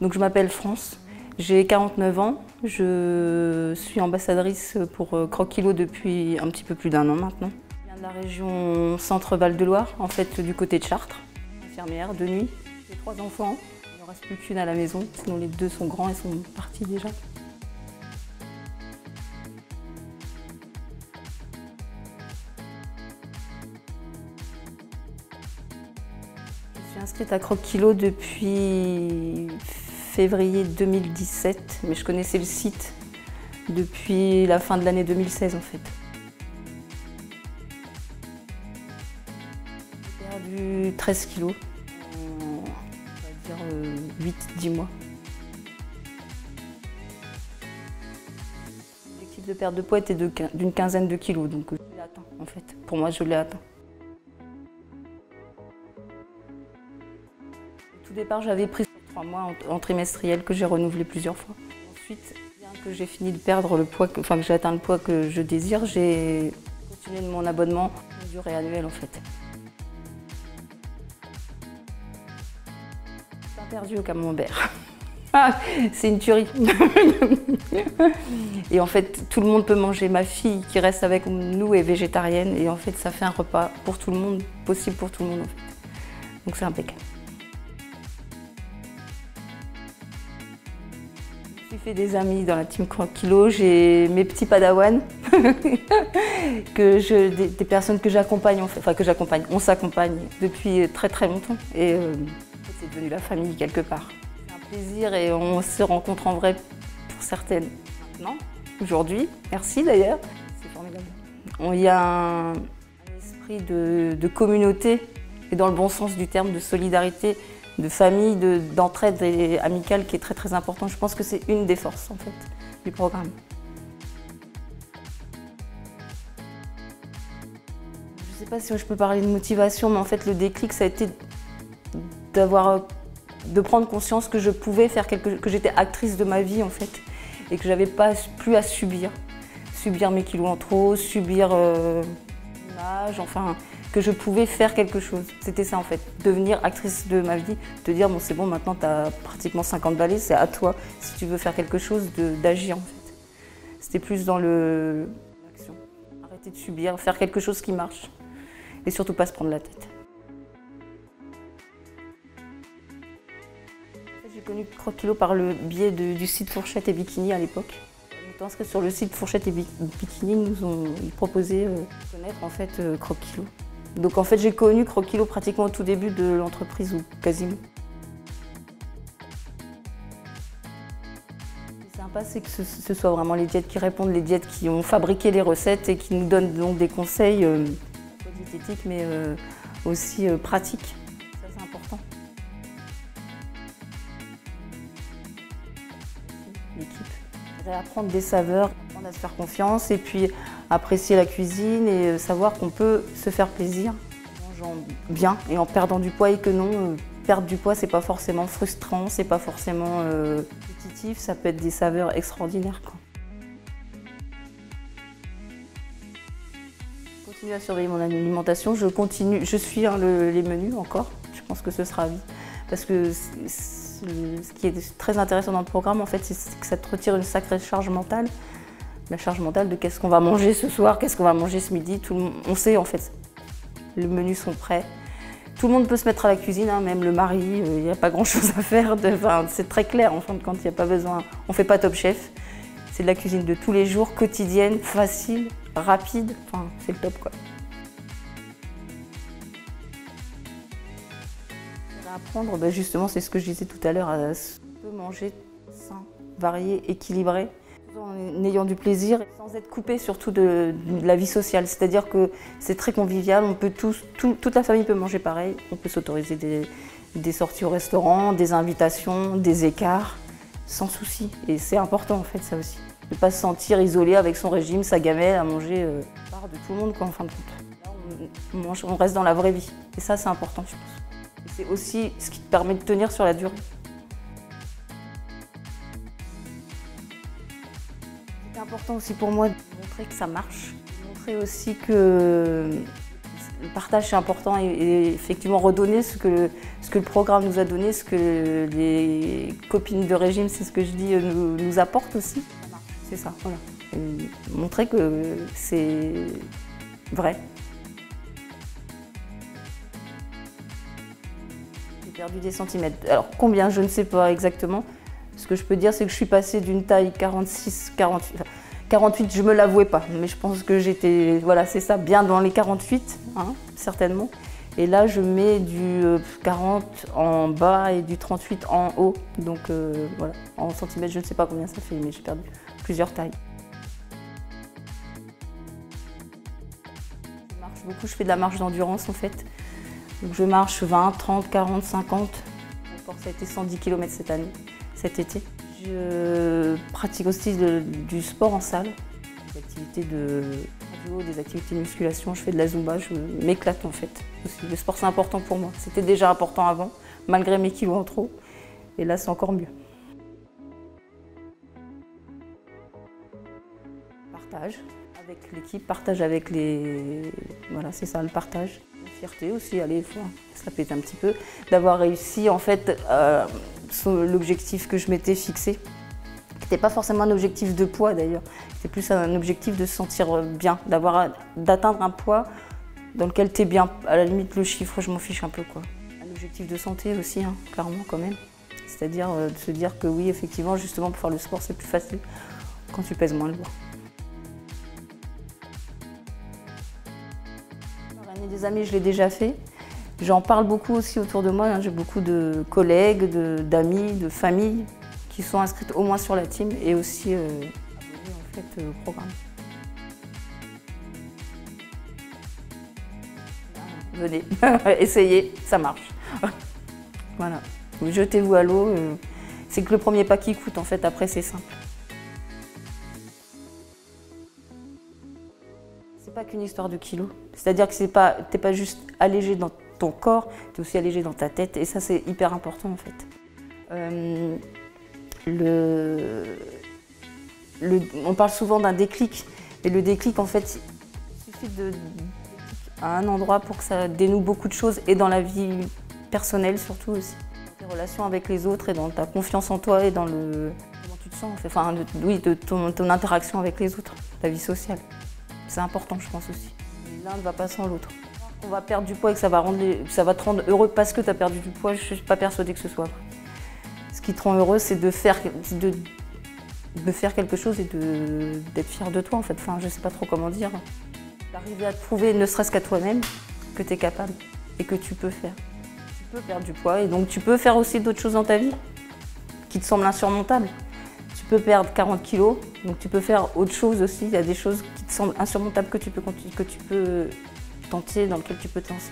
Donc je m'appelle France, j'ai 49 ans, je suis ambassadrice pour Croquis-Kilo depuis un petit peu plus d'1 an maintenant. Je viens de la région Centre-Val de Loire, en fait du côté de Chartres, infirmière de nuit. J'ai 3 enfants, il ne reste plus qu'une à la maison, sinon les 2 sont grands et sont partis déjà. Je suis inscrite à Croquis-Kilo depuis février 2017, mais je connaissais le site depuis la fin de l'année 2016 en fait. J'ai perdu 13 kilos en, on va dire, 8-10 mois. L'objectif de perte de poids était d'une quinzaine de kilos, donc je l'ai atteint en fait. Pour moi, je l'ai atteint. Au tout départ, j'avais pris 3 mois en trimestriel que j'ai renouvelé plusieurs fois. Ensuite, bien que j'ai fini de perdre le poids, que j'ai atteint le poids que je désire, j'ai continué de mon abonnement en durée annuelle en fait. Pas perdu au camembert. Ah, c'est une tuerie. Et en fait, tout le monde peut manger. Ma fille qui reste avec nous est végétarienne et en fait, ça fait un repas pour tout le monde, possible pour tout le monde en fait. Donc c'est impeccable. J'ai fait des amis dans la team Croquis-Kilo, j'ai mes petits padawans, des personnes que j'accompagne, en fait, enfin que j'accompagne, on s'accompagne depuis très très longtemps et c'est devenu la famille quelque part. C'est un plaisir et on se rencontre en vrai pour certaines maintenant, aujourd'hui, merci d'ailleurs, c'est formidable. Il y a un esprit de communauté et dans le bon sens du terme de solidarité, de famille, d'entraide et amicale qui est très très important. Je pense que c'est une des forces en fait du programme. Je ne sais pas si je peux parler de motivation, mais en fait le déclic ça a été de prendre conscience que je pouvais faire que j'étais actrice de ma vie en fait et que j'avais pas plus à subir mes kilos en trop, subir l'image, enfin que je pouvais faire quelque chose. C'était ça en fait, devenir actrice de ma vie, te dire bon c'est bon maintenant tu as pratiquement 50 balais, c'est à toi si tu veux faire quelque chose d'agir en fait. C'était plus dans l'action, arrêter de subir, faire quelque chose qui marche et surtout pas se prendre la tête. J'ai connu Croquis-Kilo par le biais du site Fourchette et Bikini à l'époque. On était inscrits sur le site Fourchette et Bikini, ils nous ont proposé de connaître en fait Croquis-Kilo. Donc en fait j'ai connu Croquis-Kilo pratiquement au tout début de l'entreprise ou quasiment. Ce qui est sympa c'est que ce soit vraiment les diètes qui répondent, les diètes qui ont fabriqué les recettes et qui nous donnent donc des conseils diététiques mais aussi pratiques. Ça c'est important. L'équipe. Réapprendre des saveurs, apprendre à se faire confiance et puis apprécier la cuisine et savoir qu'on peut se faire plaisir en mangeant bien et en perdant du poids et que non, perdre du poids c'est pas forcément frustrant, c'est pas forcément répétitif, ça peut être des saveurs extraordinaires quoi. Je continue à surveiller mon alimentation, je suis les menus encore, je pense que ce sera à vie parce que ce qui est très intéressant dans le programme, en fait, c'est que ça te retire une sacrée charge mentale. La charge mentale de qu'est-ce qu'on va manger ce soir, qu'est-ce qu'on va manger ce midi. On sait en fait, les menus sont prêts. Tout le monde peut se mettre à la cuisine, hein, même le mari, il n'y a pas grand-chose à faire. C'est très clair en fin de compte, il n'y a pas besoin. On ne fait pas Top Chef. C'est de la cuisine de tous les jours, quotidienne, facile, rapide. Enfin, c'est le top quoi. Apprendre, ben justement, c'est ce que je disais tout à l'heure, à manger sain, varié, équilibré, en ayant du plaisir, sans être coupé surtout de la vie sociale. C'est-à-dire que c'est très convivial, on peut toute la famille peut manger pareil, on peut s'autoriser des sorties au restaurant, des invitations, des écarts, sans souci. Et c'est important en fait ça aussi, de ne pas se sentir isolé avec son régime, sa gamelle à manger part de tout le monde quoi, en fin de compte. Là, on reste dans la vraie vie et ça c'est important je pense. C'est aussi ce qui te permet de tenir sur la durée. C'est important aussi pour moi de montrer que ça marche, de montrer aussi que Le partage, c'est important et effectivement redonner ce que le programme nous a donné, ce que les copines de régime, c'est ce que je dis, nous apportent aussi. C'est ça, voilà. Et montrer que c'est vrai. J'ai perdu des centimètres. Alors combien, je ne sais pas exactement. Ce que je peux dire, c'est que je suis passée d'une taille 46, 48. 48, je ne me l'avouais pas, mais je pense que j'étais, voilà, c'est ça, bien dans les 48, hein, certainement. Et là, je mets du 40 en bas et du 38 en haut. Donc voilà, en centimètres, je ne sais pas combien ça fait, mais j'ai perdu plusieurs tailles. Je marche beaucoup, je fais de la marche d'endurance en fait. Donc je marche 20, 30, 40, 50. Encore, ça a été 110 km cette année, cet été. Je pratique aussi du sport en salle, des activités de cardio, des activités de musculation. Je fais de la zumba, je m'éclate en fait. Aussi. Le sport c'est important pour moi. C'était déjà important avant, malgré mes kilos en trop. Et là c'est encore mieux. Partage avec l'équipe, partage avec les... Voilà, c'est ça le partage. La fierté aussi, allez, il faut se la péter un petit peu. D'avoir réussi en fait l'objectif que je m'étais fixé. Qui n'était pas forcément un objectif de poids d'ailleurs. C'était plus un objectif de se sentir bien, d'atteindre un poids dans lequel tu es bien. À la limite, le chiffre, je m'en fiche un peu, quoi. Un objectif de santé aussi, hein, clairement quand même. C'est-à-dire de se dire que oui, effectivement, justement pour faire le sport, c'est plus facile quand tu pèses moins le poids. Parrainer des amis, je l'ai déjà fait. J'en parle beaucoup aussi autour de moi. Hein. J'ai beaucoup de collègues, d'amis, de familles qui sont inscrites au moins sur la team et aussi abonnées en fait, au programme. Venez, essayez, ça marche. Voilà. Jetez-vous à l'eau. C'est que le premier pas qui coûte, en fait, après c'est simple. C'est pas qu'une histoire de kilos. C'est-à-dire que t'es pas juste allégé dans ton corps, tu es aussi allégé dans ta tête et ça c'est hyper important en fait. On parle souvent d'un déclic et le déclic en fait il suffit à un endroit pour que ça dénoue beaucoup de choses et dans la vie personnelle surtout aussi. Dans tes relations avec les autres et dans ta confiance en toi et dans comment tu te sens en fait. Enfin, oui, de ton interaction avec les autres, ta vie sociale. C'est important je pense aussi. L'un ne va pas sans l'autre. On va perdre du poids et que ça va te rendre heureux parce que tu as perdu du poids, je ne suis pas persuadée que ce soit vrai. Ce qui te rend heureux, c'est de faire quelque chose et d'être fier de toi en fait. Enfin, je ne sais pas trop comment dire. D'arriver à te prouver, ne serait-ce qu'à toi-même, que tu es capable et que tu peux faire. Tu peux perdre du poids et donc tu peux faire aussi d'autres choses dans ta vie qui te semblent insurmontables. Tu peux perdre 40 kilos, donc tu peux faire autre chose aussi. Il y a des choses qui te semblent insurmontables que tu peux tenter, dans lesquelles tu peux te lancer.